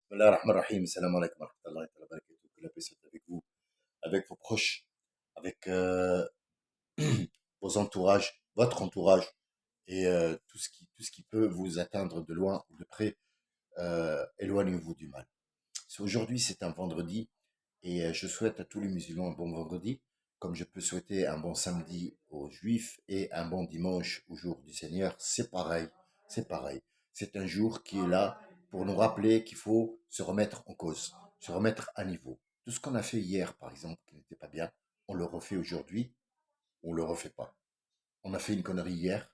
Bismillah ar-Rahman ar-Rahim. Salam alaikum wa rahmatullahi wa barakatuh. Que la paix soit avec vous, avec vos proches, avec vos entourages, votre entourage et tout ce qui peut vous atteindre de loin ou de près. Éloignez-vous du mal. Aujourd'hui, c'est un vendredi et je souhaite à tous les musulmans un bon vendredi, comme je peux souhaiter un bon samedi aux juifs et un bon dimanche au jour du Seigneur. C'est pareil, c'est pareil. C'est un jour qui est là pour nous rappeler qu'il faut se remettre en cause, se remettre à niveau. Tout ce qu'on a fait hier, par exemple, qui n'était pas bien, on le refait aujourd'hui, on le refait pas. On a fait une connerie hier,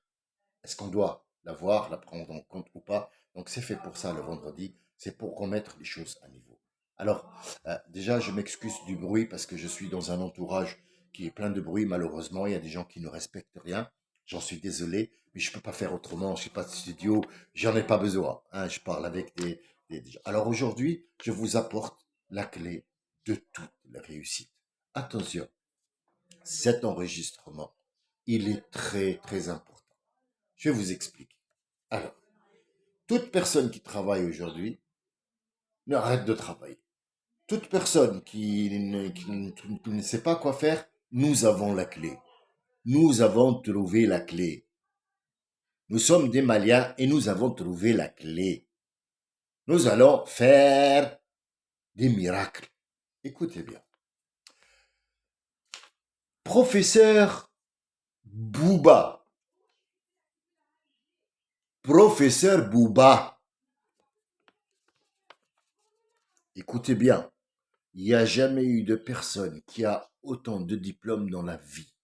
est-ce qu'on doit la voir, la prendre en compte ou pas? Donc c'est fait pour ça le vendredi, c'est pour remettre les choses à niveau. Alors, déjà, je m'excuse du bruit parce que je suis dans un entourage qui est plein de bruit. Malheureusement, il y a des gens qui ne respectent rien. J'en suis désolé, mais je ne peux pas faire autrement. Je ne suis pas de studio, j'en ai pas besoin, hein. Je parle avec des gens. Alors aujourd'hui, je vous apporte la clé de toute la réussite. Attention, cet enregistrement, il est très, très important. Je vais vous expliquer. Alors, toute personne qui travaille aujourd'hui n'arrête de travailler. Toute personne qui ne sait pas quoi faire, nous avons la clé. Nous avons trouvé la clé. Nous sommes des Maliens et nous avons trouvé la clé. Nous allons faire des miracles. Écoutez bien. Professeur Bouba. Professeur Bouba. Écoutez bien. Il n'y a jamais eu de personne qui a autant de diplômes dans la vie,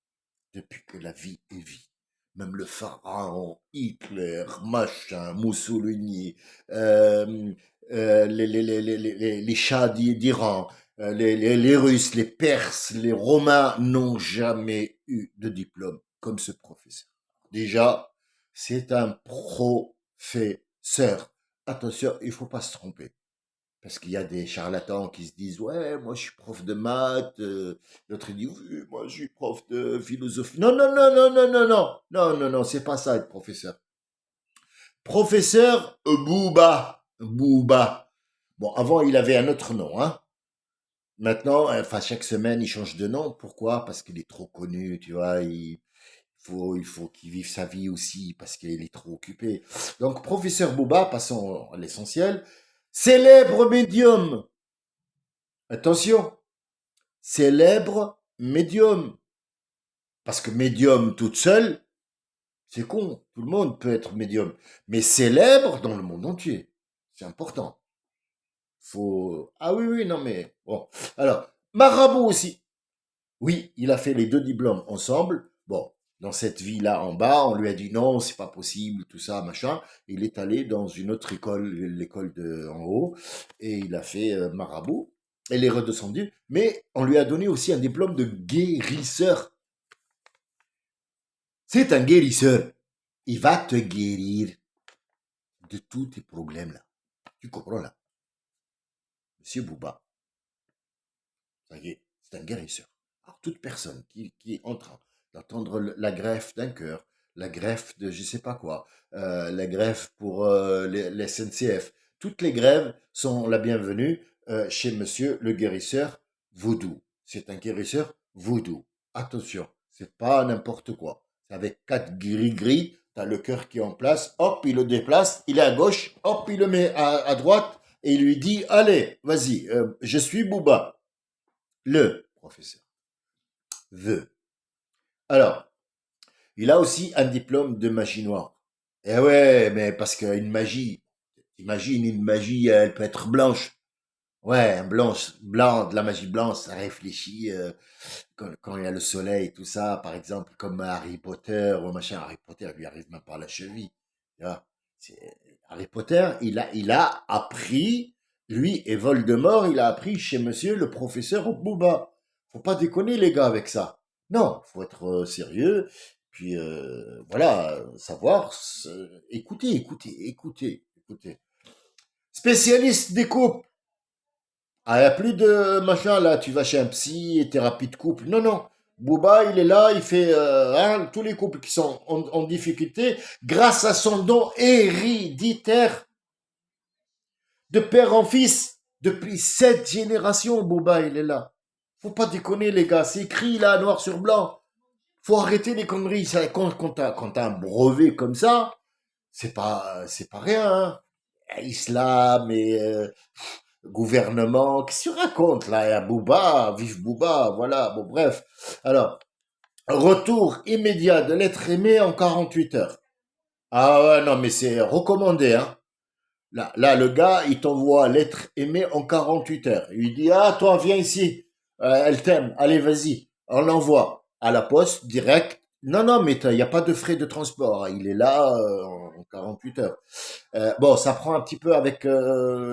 depuis que la vie est vie. Même le pharaon, Hitler, machin, Mussolini, les Shahs d'Iran, les Russes, les Perses, les Romains n'ont jamais eu de diplôme comme ce professeur. Déjà, c'est un professeur. Attention, il ne faut pas se tromper. Parce qu'il y a des charlatans qui se disent ouais, moi je suis prof de maths, l'autre il dit oui, moi je suis prof de philosophie. Non, non, non, non, non, non, non, non, non, non, c'est pas ça être professeur. Professeur Bouba, Bouba. Bon, avant il avait un autre nom, hein. Maintenant, enfin chaque semaine il change de nom. Pourquoi? Parce qu'il est trop connu, tu vois. Il faut qu'il vive sa vie aussi parce qu'il est trop occupé. Donc professeur Bouba, passons à l'essentiel. Célèbre médium. Attention, célèbre médium. Parce que médium toute seule, c'est con. Tout le monde peut être médium. Mais célèbre dans le monde entier. C'est important. Faut. Ah oui, oui, non, mais. Bon. Alors, marabout aussi. Oui, il a fait les deux diplômes ensemble. Bon, dans cette vie-là en bas, on lui a dit non, c'est pas possible, tout ça, machin. Il est allé dans une autre école, l'école de en haut, et il a fait marabout. Elle est redescendue, mais on lui a donné aussi un diplôme de guérisseur. C'est un guérisseur. Il va te guérir de tous tes problèmes là. Tu comprends là? Monsieur Bouba, ça y est, c'est un guérisseur. Alors, toute personne qui est en train d'entendre la greffe d'un cœur, la greffe de je sais pas quoi, la greffe pour les SNCF, toutes les grèves sont la bienvenue chez monsieur le guérisseur Vaudou. C'est un guérisseur Vaudou. Attention, c'est pas n'importe quoi. C'est avec 4 gris-gris, t'as le cœur qui est en place, hop, il le déplace, il est à gauche, hop, il le met à droite, et il lui dit, allez, vas-y, je suis Bouba. Le professeur veut. Alors, il a aussi un diplôme de magie noire. Eh ouais, mais parce qu'une magie, imagine une magie, elle peut être blanche. Ouais, blanche, blanc, de la magie blanche, ça réfléchit quand il y a le soleil, tout ça, par exemple, comme Harry Potter ou machin. Harry Potter, lui arrive même pas à la cheville. Tu vois. Harry Potter, il a appris, lui et Voldemort, il a appris chez monsieur le professeur Booba. Faut pas déconner les gars avec ça. Non, faut être sérieux. Puis voilà, savoir, écoutez, écoutez, écoutez, écoutez. Spécialiste des couples. Ah, il n'y a plus de machin là, tu vas chez un psy, et thérapie de couple. Non, non. Booba, il est là, il fait hein, tous les couples qui sont en difficulté grâce à son don héréditaire. de père en fils. Depuis 7 générations, Bouba, il est là. Faut pas déconner, les gars. C'est écrit là, noir sur blanc. Faut arrêter les conneries. Quand t'as un brevet comme ça, c'est pas rien, hein. Islam et gouvernement. Qu'est-ce que tu racontes là? Il y a Bouba, vive Bouba, voilà. Bon, bref. Alors, retour immédiat de l'être aimé en 48 heures. Ah ouais, non, mais c'est recommandé, hein. Là, le gars, il t'envoie l'être aimé en 48 heures. Il lui dit, ah, toi, viens ici. Elle t'aime. Allez, vas-y. On l'envoie à la poste, direct. Non, non, mais il n'y a pas de frais de transport, hein. Il est là en 48 heures. Bon, ça prend un petit peu avec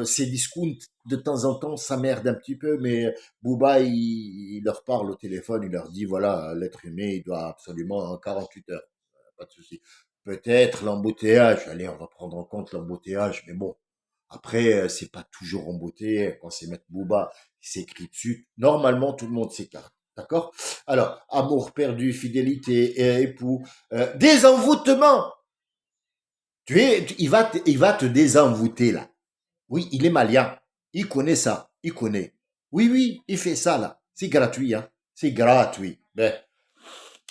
ses discounts. De temps en temps, ça merde un petit peu, mais Booba, il leur parle au téléphone, il leur dit, voilà, l'être aimé, il doit absolument en 48 heures. Pas de souci. Peut-être l'embouteillage. Allez, on va prendre en compte l'embouteillage, mais bon. Après, c'est pas toujours embouteillé. Quand c'est mettre Booba, qui s'écrit dessus, normalement, tout le monde s'écarte. D'accord? Alors, amour perdu, fidélité, époux, désenvoûtement. Il va te désenvoûter, là. Oui, il est malien. Il connaît ça. Il connaît. Oui, oui, il fait ça, là. C'est gratuit, hein. C'est gratuit. Ben,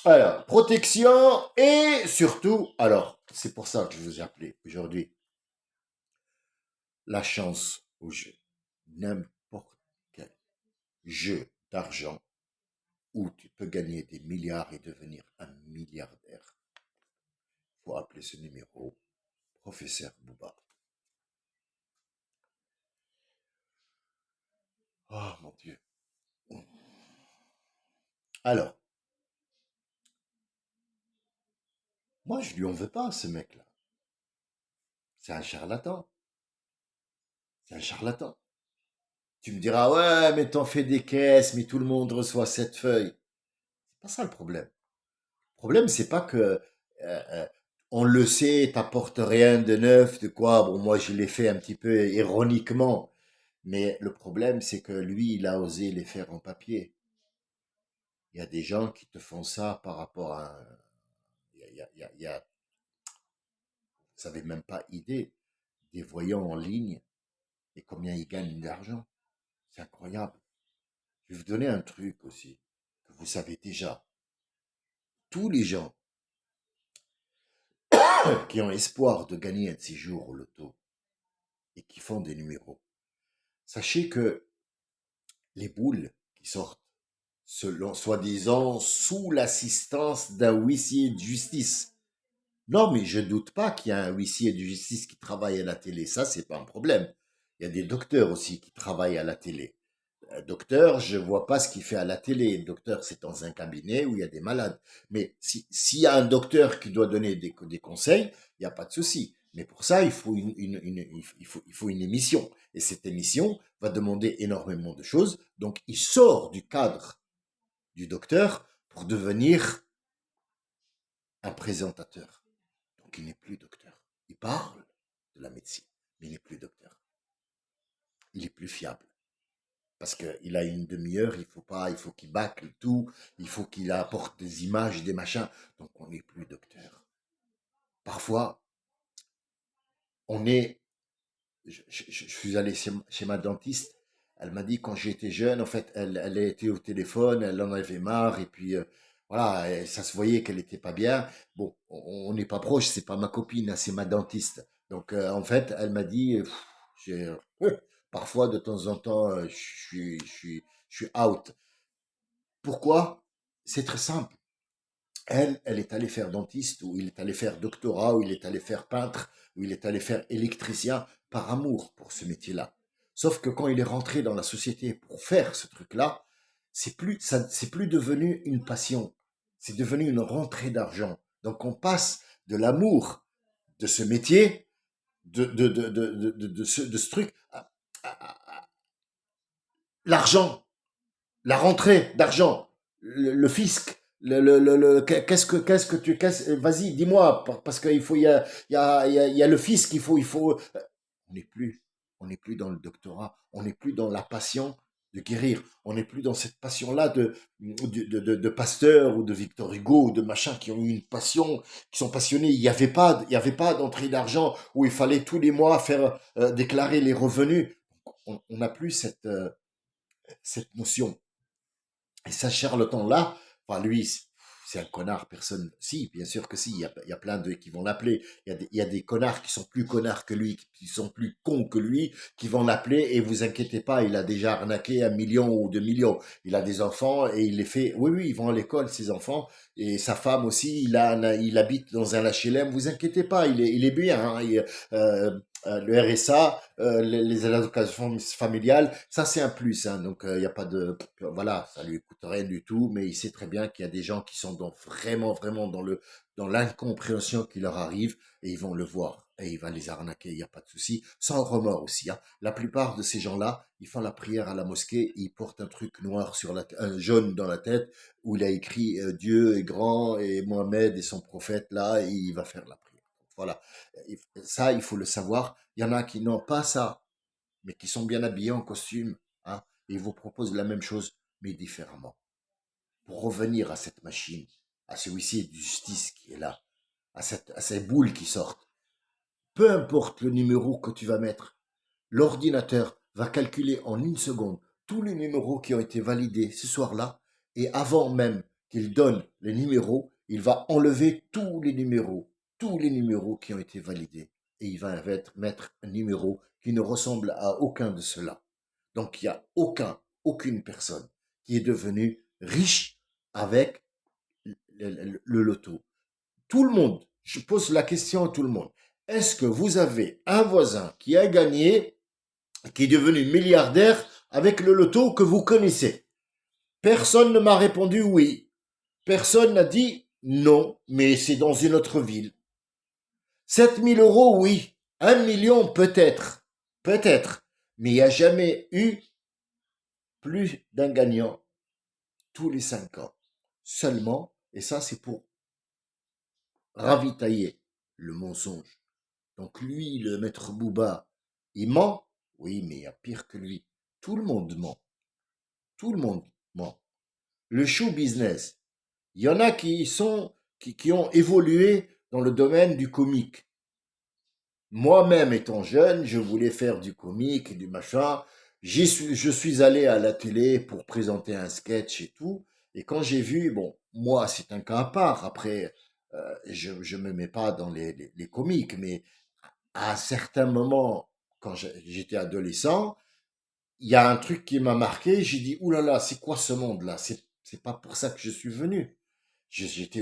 alors, protection et surtout, alors, c'est pour ça que je vous ai appelé aujourd'hui, la chance au jeu. N'importe quel jeu d'argent où tu peux gagner des milliards et devenir un milliardaire. Il faut appeler ce numéro Professeur Bouba. Oh mon Dieu. Alors, moi je lui en veux pas, ce mec-là. C'est un charlatan. C'est un charlatan. Tu me diras, ouais, mais t'en fais des caisses, mais tout le monde reçoit cette feuille. C'est pas ça le problème. Le problème, c'est pas que on le sait, t'apportes rien de neuf, de quoi. Bon, moi, je l'ai fait un petit peu ironiquement, mais le problème, c'est que lui, il a osé les faire en papier. Il y a des gens qui te font ça par rapport à. Vous n'avez même pas idée des voyants en ligne et combien ils gagnent d'argent. C'est incroyable. Je vais vous donner un truc aussi que vous savez déjà. Tous les gens qui ont espoir de gagner un de ces jours au loto et qui font des numéros, sachez que les boules qui sortent, selon soi-disant sous l'assistance d'un huissier de justice. Non, mais je doute pas qu'il y a un huissier de justice qui travaille à la télé. Ça, c'est pas un problème. Il y a des docteurs aussi qui travaillent à la télé. Un docteur, je vois pas ce qu'il fait à la télé. Le docteur, c'est dans un cabinet où il y a des malades. Mais s'il y a un docteur qui doit donner des conseils, il n'y a pas de souci. Mais pour ça, il faut une émission. Et cette émission va demander énormément de choses. Donc, il sort du cadre du docteur pour devenir un présentateur. Donc, il n'est plus docteur. Il parle de la médecine, mais il n'est plus docteur. Il est plus fiable. Parce qu'il a une demi-heure, il faut qu'il bâcle tout, il faut qu'il apporte des images, des machins. Donc, on n'est plus docteur. Parfois, on est. Je suis allé chez ma dentiste. Elle m'a dit quand j'étais jeune, en fait, elle était au téléphone, elle en avait marre, et puis voilà, et ça se voyait qu'elle était pas bien. Bon, on n'est pas proche, c'est pas ma copine, hein, c'est ma dentiste. Donc, en fait, elle m'a dit, parfois, de temps en temps, je suis out. Pourquoi? C'est très simple. Elle est allée faire dentiste, ou il est allé faire doctorat, ou il est allé faire peintre, ou il est allé faire électricien par amour pour ce métier-là. Sauf que quand il est rentré dans la société pour faire ce truc-là, c'est plus devenu une passion. C'est devenu une rentrée d'argent. Donc on passe de l'amour de ce métier, de ce truc, à l'argent, la rentrée d'argent, le fisc, vas-y, dis-moi, parce qu'il faut, il y a le fisc, on n'est plus dans le doctorat, on n'est plus dans la passion, de guérir. On n'est plus dans cette passion-là de Pasteur ou de Victor Hugo ou de machin qui ont eu une passion, qui sont passionnés. Il y avait pas d'entrée d'argent où il fallait tous les mois faire déclarer les revenus. On n'a plus cette notion. Et ce charlatan-là, enfin lui, c'est un connard, personne. Si, bien sûr que si, il y a plein de qui vont l'appeler. Il y a des connards qui sont plus connards que lui, qui sont plus cons que lui, qui vont l'appeler et vous inquiétez pas, il a déjà arnaqué 1 million ou 2 millions. Il a des enfants et il les fait. Oui, oui, ils vont à l'école, ses enfants. Et sa femme aussi, il habite dans un HLM. Vous inquiétez pas, il est bien. Hein, le RSA, les allocations familiales, ça c'est un plus. Hein, donc il n'y a pas de, voilà, ça lui coûte rien du tout, mais il sait très bien qu'il y a des gens qui sont vraiment dans l'incompréhension qui leur arrive et ils vont le voir et il va les arnaquer, il n'y a pas de souci, sans remords aussi. Hein. La plupart de ces gens-là, ils font la prière à la mosquée, ils portent un truc noir sur un jaune dans la tête où il a écrit Dieu est grand et Mohamed est son prophète là et il va faire la prière. Voilà. Ça, il faut le savoir. Il y en a qui n'ont pas ça, mais qui sont bien habillés en costume. Hein, et ils vous proposent la même chose, mais différemment. Pour revenir à cette machine, à ce huissier de justice qui est là, à ces boules qui sortent. Peu importe le numéro que tu vas mettre, l'ordinateur va calculer en une seconde tous les numéros qui ont été validés ce soir-là, et avant même qu'il donne les numéros, il va enlever tous les numéros qui ont été validés, et il va mettre un numéro qui ne ressemble à aucun de ceux-là. Donc il n'y a aucune personne qui est devenue riche avec le loto. Tout le monde, je pose la question à tout le monde, est-ce que vous avez un voisin qui a gagné, qui est devenu milliardaire avec le loto que vous connaissez? Personne ne m'a répondu oui. Personne n'a dit non, mais c'est dans une autre ville. 7 000 euros, oui. 1 million, peut-être. Peut-être. Mais il n'y a jamais eu plus d'un gagnant tous les 5 ans. Seulement, et ça c'est pour ravitailler le mensonge. Donc lui, le maître Booba, il ment. Oui, mais il y a pire que lui. Tout le monde ment. Tout le monde ment. Le show business, il y en a qui ont évolué dans le domaine du comique. Moi-même étant jeune, je voulais faire du comique et du machin. Je suis allé à la télé pour présenter un sketch et tout. Et quand j'ai vu, bon, moi c'est un cas à part. Après, je me mets pas dans les comiques, mais à un certain moment, quand j'étais adolescent, il y a un truc qui m'a marqué. J'ai dit, oulala, là là, c'est quoi ce monde-là? C'est pas pour ça que je suis venu. J'étais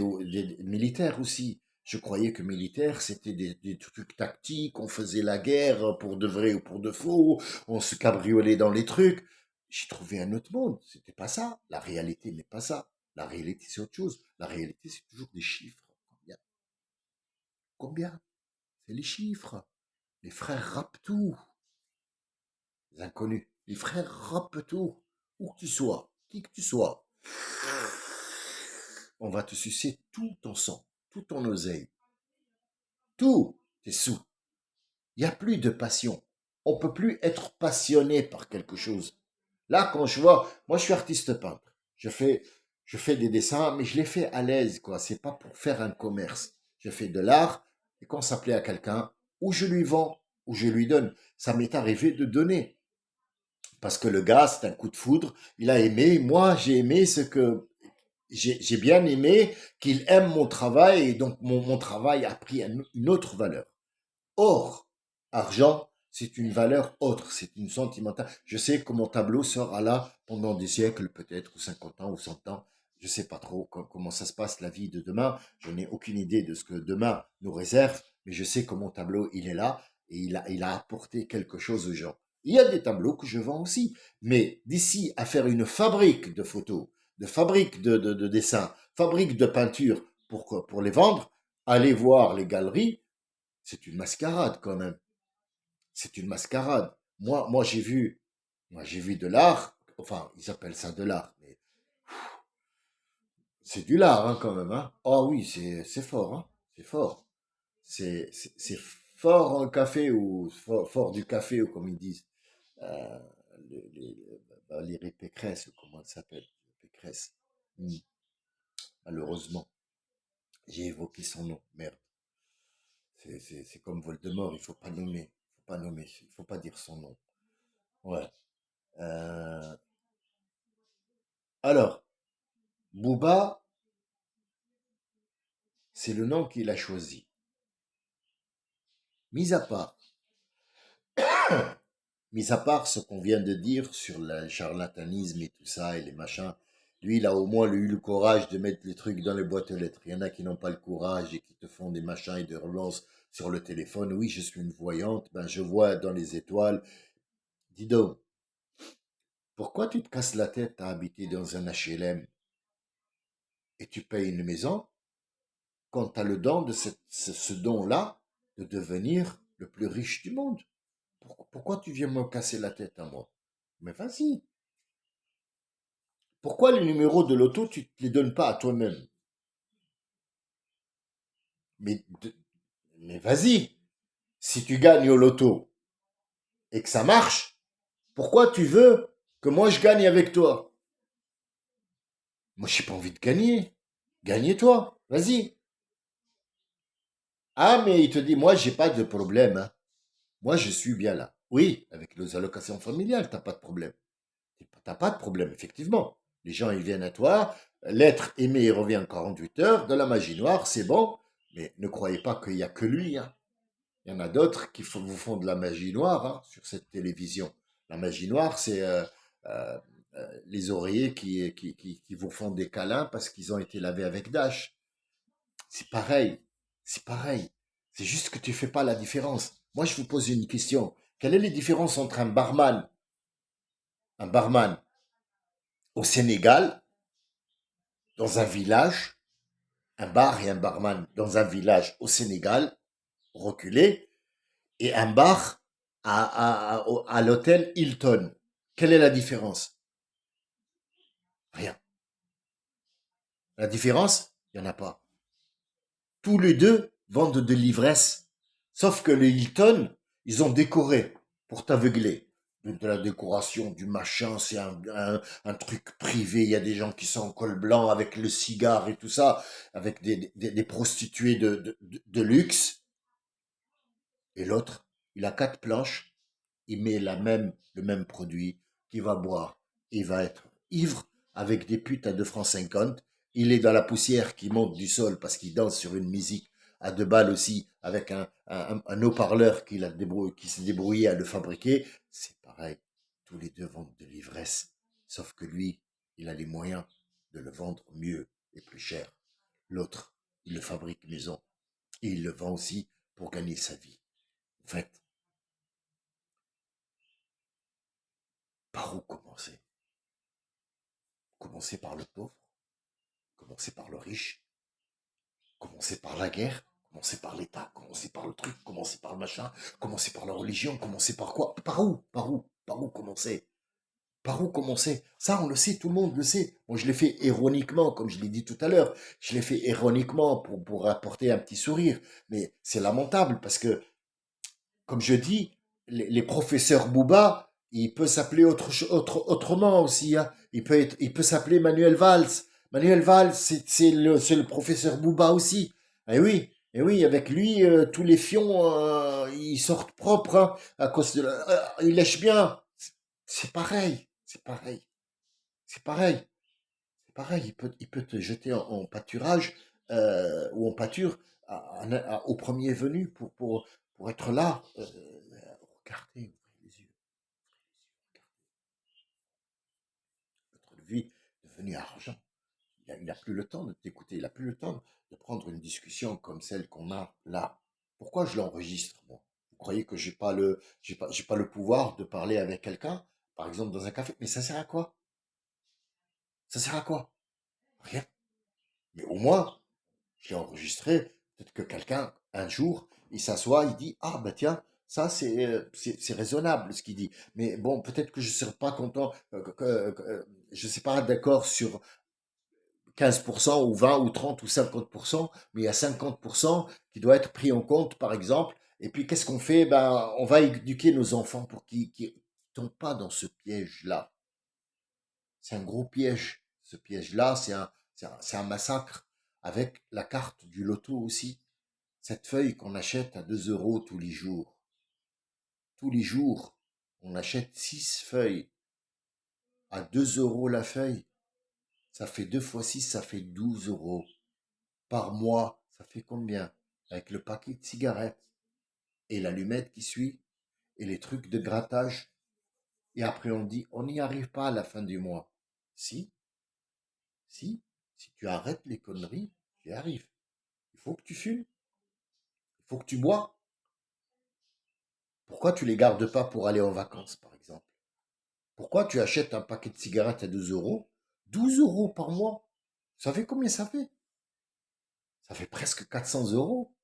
militaire aussi. Je croyais que militaire, c'était des trucs tactiques. On faisait la guerre pour de vrai ou pour de faux. On se cabriolait dans les trucs. J'ai trouvé un autre monde. C'était pas ça. La réalité n'est pas ça. La réalité, c'est autre chose. La réalité, c'est toujours des chiffres. Combien? Combien? C'est les chiffres. Les frères Raptou, les inconnus. Les frères Raptou, où que tu sois, qui que tu sois, on va te sucer tout ton sang, tout ton oseille, tout tes sous. Il n'y a plus de passion. On ne peut plus être passionné par quelque chose. Là, quand je vois, moi je suis artiste peintre. Je fais des dessins, mais je les fais à l'aise, quoi. C'est pas pour faire un commerce. Je fais de l'art, et quand ça plaît à quelqu'un, ou je lui vends, ou je lui donne. Ça m'est arrivé de donner. Parce que le gars, c'est un coup de foudre. Il a aimé. Moi, j'ai aimé ce que j'ai bien aimé qu'il aime mon travail et donc mon travail a pris une autre valeur. Or, argent, c'est une valeur autre, c'est une sentimentale. Je sais que mon tableau sera là pendant des siècles, peut-être, ou 50 ans, ou 100 ans. Je sais pas trop comment ça se passe la vie de demain. Je n'ai aucune idée de ce que demain nous réserve, mais je sais que mon tableau, il est là et il a apporté quelque chose aux gens. Il y a des tableaux que je vends aussi, mais d'ici à faire une fabrique de photos, de fabrique de dessins, fabrique de peintures pour les vendre, allez voir les galeries, c'est une mascarade quand même. C'est une mascarade. Moi j'ai vu de l'art. Enfin, ils appellent ça de l'art, mais c'est du lard hein, quand même. Hein. Ah oui, c'est fort. Hein. C'est fort. C'est fort en café ou fort du café ou comme ils disent. Euh, Valérie Pécresse, comment elle s'appelle? Pécresse. Hmm, malheureusement, j'ai évoqué son nom. Merde. C'est comme Voldemort, il faut pas nommer. Il faut pas nommer. Il faut pas dire son nom. Ouais. Euh, alors, Booba, c'est le nom qu'il a choisi. Mis à part, mis à part ce qu'on vient de dire sur le charlatanisme et tout ça et les machins, lui, il a au moins eu le courage de mettre les trucs dans les boîtes aux lettres. Il y en a qui n'ont pas le courage et qui te font des machins et des relances sur le téléphone. Oui, je suis une voyante, ben je vois dans les étoiles. Dis donc, pourquoi tu te casses la tête à habiter dans un HLM et tu payes une maison quand tu as le don de ce don-là de devenir le plus riche du monde? Pourquoi tu viens me casser la tête à moi? Mais vas-y. Pourquoi les numéros de l'auto, tu ne te les donnes pas à toi-même? Mais, mais vas-y. Si tu gagnes au loto et que ça marche, pourquoi tu veux que moi je gagne avec toi? Moi, j'ai pas envie de gagner. Gagne-toi. Vas-y. Ah, mais il te dit, moi, j'ai pas de problème, hein. Moi, je suis bien là. Oui, avec les allocations familiales, t'as pas de problème. T'as pas de problème, effectivement. Les gens, ils viennent à toi. L'être aimé, il revient en 48 heures. De la magie noire, c'est bon. Mais ne croyez pas qu'il y a que lui, hein. Il y en a d'autres qui vous font de la magie noire, hein, sur cette télévision. La magie noire, c'est euh, les oreillers qui vous font des câlins parce qu'ils ont été lavés avec Dash. C'est pareil. C'est pareil. C'est juste que tu fais pas la différence. Moi, je vous pose une question. Quelle est la différence entre un barman au Sénégal, dans un village, un bar et un barman dans un village au Sénégal, reculé, et un bar à l'hôtel Hilton? Quelle est la différence? Rien. La différence, il n'y en a pas. Tous les deux vendent de l'ivresse. Sauf que le Hilton, ils ont décoré pour t'aveugler. De la décoration, du machin, c'est un truc privé. Il y a des gens qui sont en col blanc avec le cigare et tout ça, avec des prostituées de luxe. Et l'autre, il a quatre planches, il met le même produit qu'il va boire. Il va être ivre avec des putes à 2 francs 50. Il est dans la poussière qui monte du sol parce qu'il danse sur une musique à 2 balles aussi avec un haut-parleur qui s'est débrouillé à le fabriquer. C'est pareil. Tous les deux vendent de l'ivresse. Sauf que lui, il a les moyens de le vendre mieux et plus cher. L'autre, il le fabrique maison. Et il le vend aussi pour gagner sa vie. En fait, par où commencer? Commencer par le pauvre, commencer par le riche, commencer par la guerre, commencer par l'État, commencer par le truc, commencer par le machin, commencer par la religion, commencer par quoi? Par où? Par où? Par où commencer? Par où commencer? Ça, on le sait, tout le monde le sait. Moi, je l'ai fait ironiquement, comme je l'ai dit tout à l'heure. Je l'ai fait ironiquement pour apporter un petit sourire. Mais c'est lamentable parce que comme je dis, les professeurs Booba, il peut s'appeler autrement aussi, hein. Il peut s'appeler Manuel Valls. Manuel Valls, c'est le professeur Booba aussi. Et oui, avec lui, tous les fions, ils sortent propres, hein, à cause de il lèche bien. C'est pareil, c'est pareil, c'est pareil, c'est pareil. Il peut te jeter en pâturage ou en pâture au premier venu pour être là. Regardez, ouvrez les yeux. Votre vie est devenue argent. Il n'a plus le temps de t'écouter, il n'a plus le temps de prendre une discussion comme celle qu'on a là. Pourquoi je l'enregistre, moi? Vous croyez que j'ai pas le pouvoir de parler avec quelqu'un, par exemple dans un café? Mais ça sert à quoi? Ça sert à quoi? Rien. Mais au moins, j'ai enregistré. Peut-être que quelqu'un, un jour, il s'assoit, il dit, ah ben tiens, ça c'est raisonnable ce qu'il dit. Mais bon, peut-être que je ne serai pas content, je ne suis pas d'accord sur 15% ou 20 ou 30 ou 50%, mais il y a 50% qui doit être pris en compte, par exemple. Et puis, qu'est-ce qu'on fait? Ben, on va éduquer nos enfants pour tombe pas dans ce piège-là. C'est un gros piège. Ce piège-là, c'est un massacre avec la carte du loto aussi. Cette feuille qu'on achète à 2 euros tous les jours. Tous les jours, on achète 6 feuilles à 2 euros la feuille. Ça fait 2 fois 6, ça fait 12 euros. Par mois, ça fait combien? Avec le paquet de cigarettes et l'allumette qui suit et les trucs de grattage. Et après on dit, on n'y arrive pas à la fin du mois. Si, si tu arrêtes les conneries, tu y arrives. Il faut que tu fumes, il faut que tu bois. Pourquoi tu les gardes pas pour aller en vacances, par exemple? Pourquoi tu achètes un paquet de cigarettes à 2 euros? 12 euros par mois. Vous savez combien ça fait? Ça fait presque 400 euros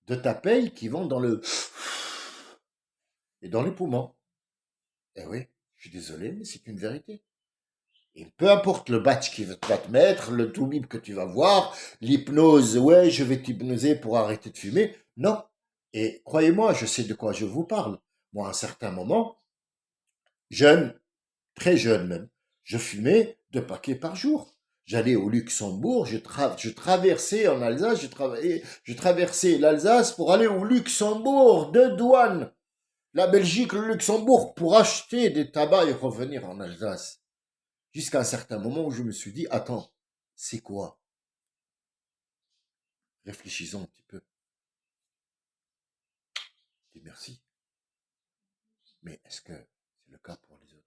de ta paye qui vont dans le et dans les poumons. Eh oui, je suis désolé, mais c'est une vérité. Et peu importe le batch qui va te mettre, le toubib que tu vas voir, l'hypnose, ouais, je vais t'hypnoser pour arrêter de fumer. Non. Et croyez-moi, je sais de quoi je vous parle. Moi, à un certain moment, jeune, très jeune même, je fumais 2 paquets par jour. J'allais au Luxembourg, je traversais en Alsace, je traversais l'Alsace pour aller au Luxembourg, de douane. La Belgique, le Luxembourg, pour acheter des tabacs et revenir en Alsace. Jusqu'à un certain moment où je me suis dit, attends, c'est quoi? Réfléchissons un petit peu. Et merci. Mais est-ce que c'est le cas pour les autres?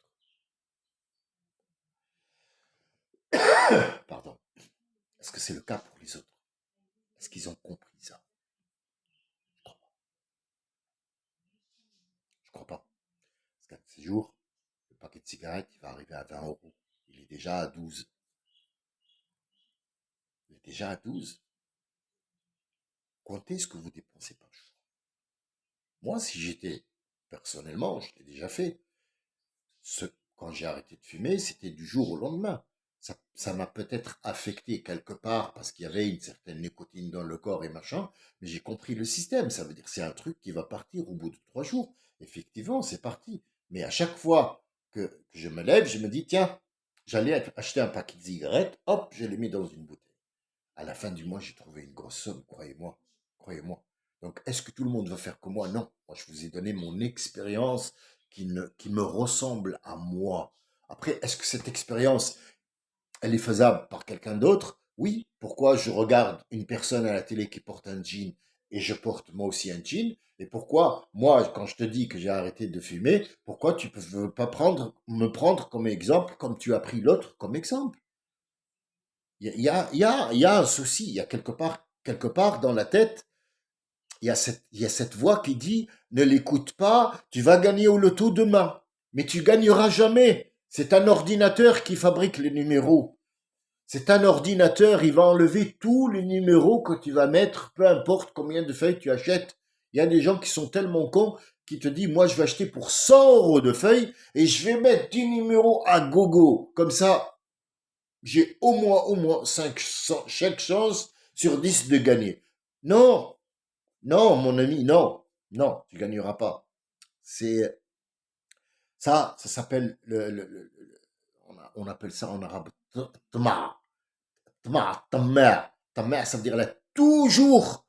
Pardon. Est-ce que c'est le cas pour les autres? Est-ce qu'ils ont compris ça? Je crois pas. Parce qu'à ces jours, le paquet de cigarettes, il va arriver à 20 euros. Il est déjà à 12. Il est déjà à 12. Comptez ce que vous dépensez par jour. Moi, si j'étais, personnellement, je l'ai déjà fait. Quand j'ai arrêté de fumer, c'était du jour au lendemain. Ça m'a peut-être affecté quelque part parce qu'il y avait une certaine nicotine dans le corps et machin, mais j'ai compris le système. Ça veut dire que c'est un truc qui va partir au bout de 3 jours. Effectivement, c'est parti. Mais à chaque fois que je me lève, je me dis, tiens, j'allais acheter un paquet de cigarettes, hop, je les mets dans une bouteille. À la fin du mois, j'ai trouvé une grosse somme, croyez-moi. Croyez-moi. Donc, est-ce que tout le monde va faire comme moi? Non. Moi, je vous ai donné mon expérience qui me ressemble à moi. Après, est-ce que cette expérience, elle est faisable par quelqu'un d'autre? Oui. Pourquoi je regarde une personne à la télé qui porte un jean et je porte moi aussi un jean? Et pourquoi, moi, quand je te dis que j'ai arrêté de fumer, pourquoi tu ne veux pas me prendre comme exemple comme tu as pris l'autre comme exemple? Il y a un souci, il y a quelque part dans la tête, il y a cette voix qui dit, ne l'écoute pas, tu vas gagner au loto demain. Mais tu gagneras jamais. C'est un ordinateur qui fabrique les numéros. C'est un ordinateur, il va enlever tous les numéros que tu vas mettre, peu importe combien de feuilles tu achètes. Il y a des gens qui sont tellement cons qui te disent, moi je vais acheter pour 100 euros de feuilles et je vais mettre 10 numéros à gogo. Comme ça, j'ai au moins 5 chances sur 10 de gagner. Non, non, mon ami, non, non, tu gagneras pas. C'est ça s'appelle on appelle ça en arabe tma, tma, ta mère, ça veut dire là, toujours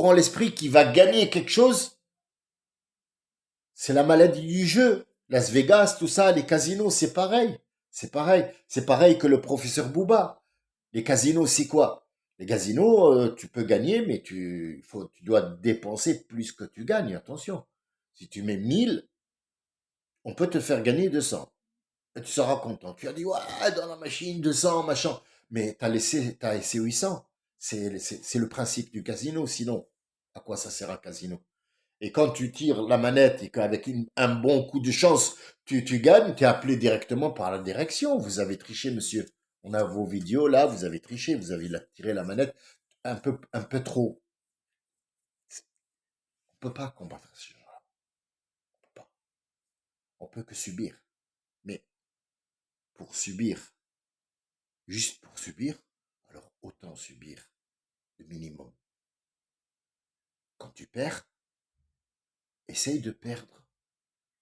en l'esprit qui va gagner quelque chose. C'est la maladie du jeu. Las Vegas, tout ça, les casinos, c'est pareil. C'est pareil. C'est pareil que le professeur Booba. Les casinos, c'est quoi? Les casinos, tu peux gagner, mais tu dois dépenser plus que tu gagnes. Attention. Si tu mets 1000, on peut te faire gagner 200. Et tu seras content. Tu as dit, ouais, dans la machine, 200, machin. Mais t'as laissé 800. C'est le principe du casino. Sinon, à quoi ça sert un casino? Et quand tu tires la manette et qu'avec un bon coup de chance, tu gagnes, tu es appelé directement par la direction. Vous avez triché, monsieur. On a vos vidéos là, vous avez triché, vous avez tiré la manette un peu trop. On peut pas combattre ce genre-là. On peut pas. On peut que subir. Mais pour subir, juste pour subir, alors autant subir le minimum. Quand tu perds, essaye de perdre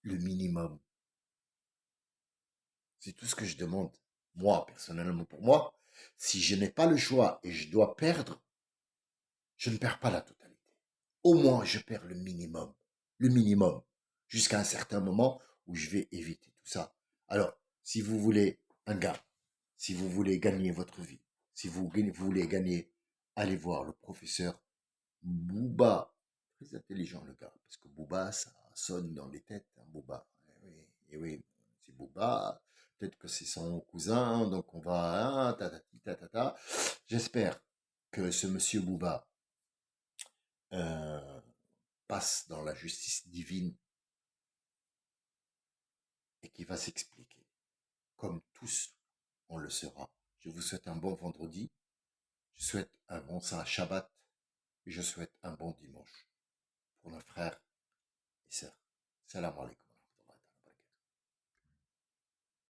le minimum. C'est tout ce que je demande. Moi, personnellement, pour moi, si je n'ai pas le choix et je dois perdre, je ne perds pas la totalité. Au moins, je perds le minimum, jusqu'à un certain moment où je vais éviter tout ça. Alors, si vous voulez un gain, si vous voulez gagner votre vie, si vous voulez gagner, allez voir le professeur Booba. Très intelligent le gars, parce que Booba, ça sonne dans les têtes, hein, Booba. Eh oui, c'est Booba. Peut-être que c'est son cousin, donc on va, hein, tatati, tatata. J'espère que ce monsieur Booba euh, passe dans la justice divine et qu'il va s'expliquer. Comme tous, on le sera. Je vous souhaite un bon vendredi. Je souhaite un bon Shabbat. Et je souhaite un bon dimanche pour nos frères et sœurs. Salam alaikum.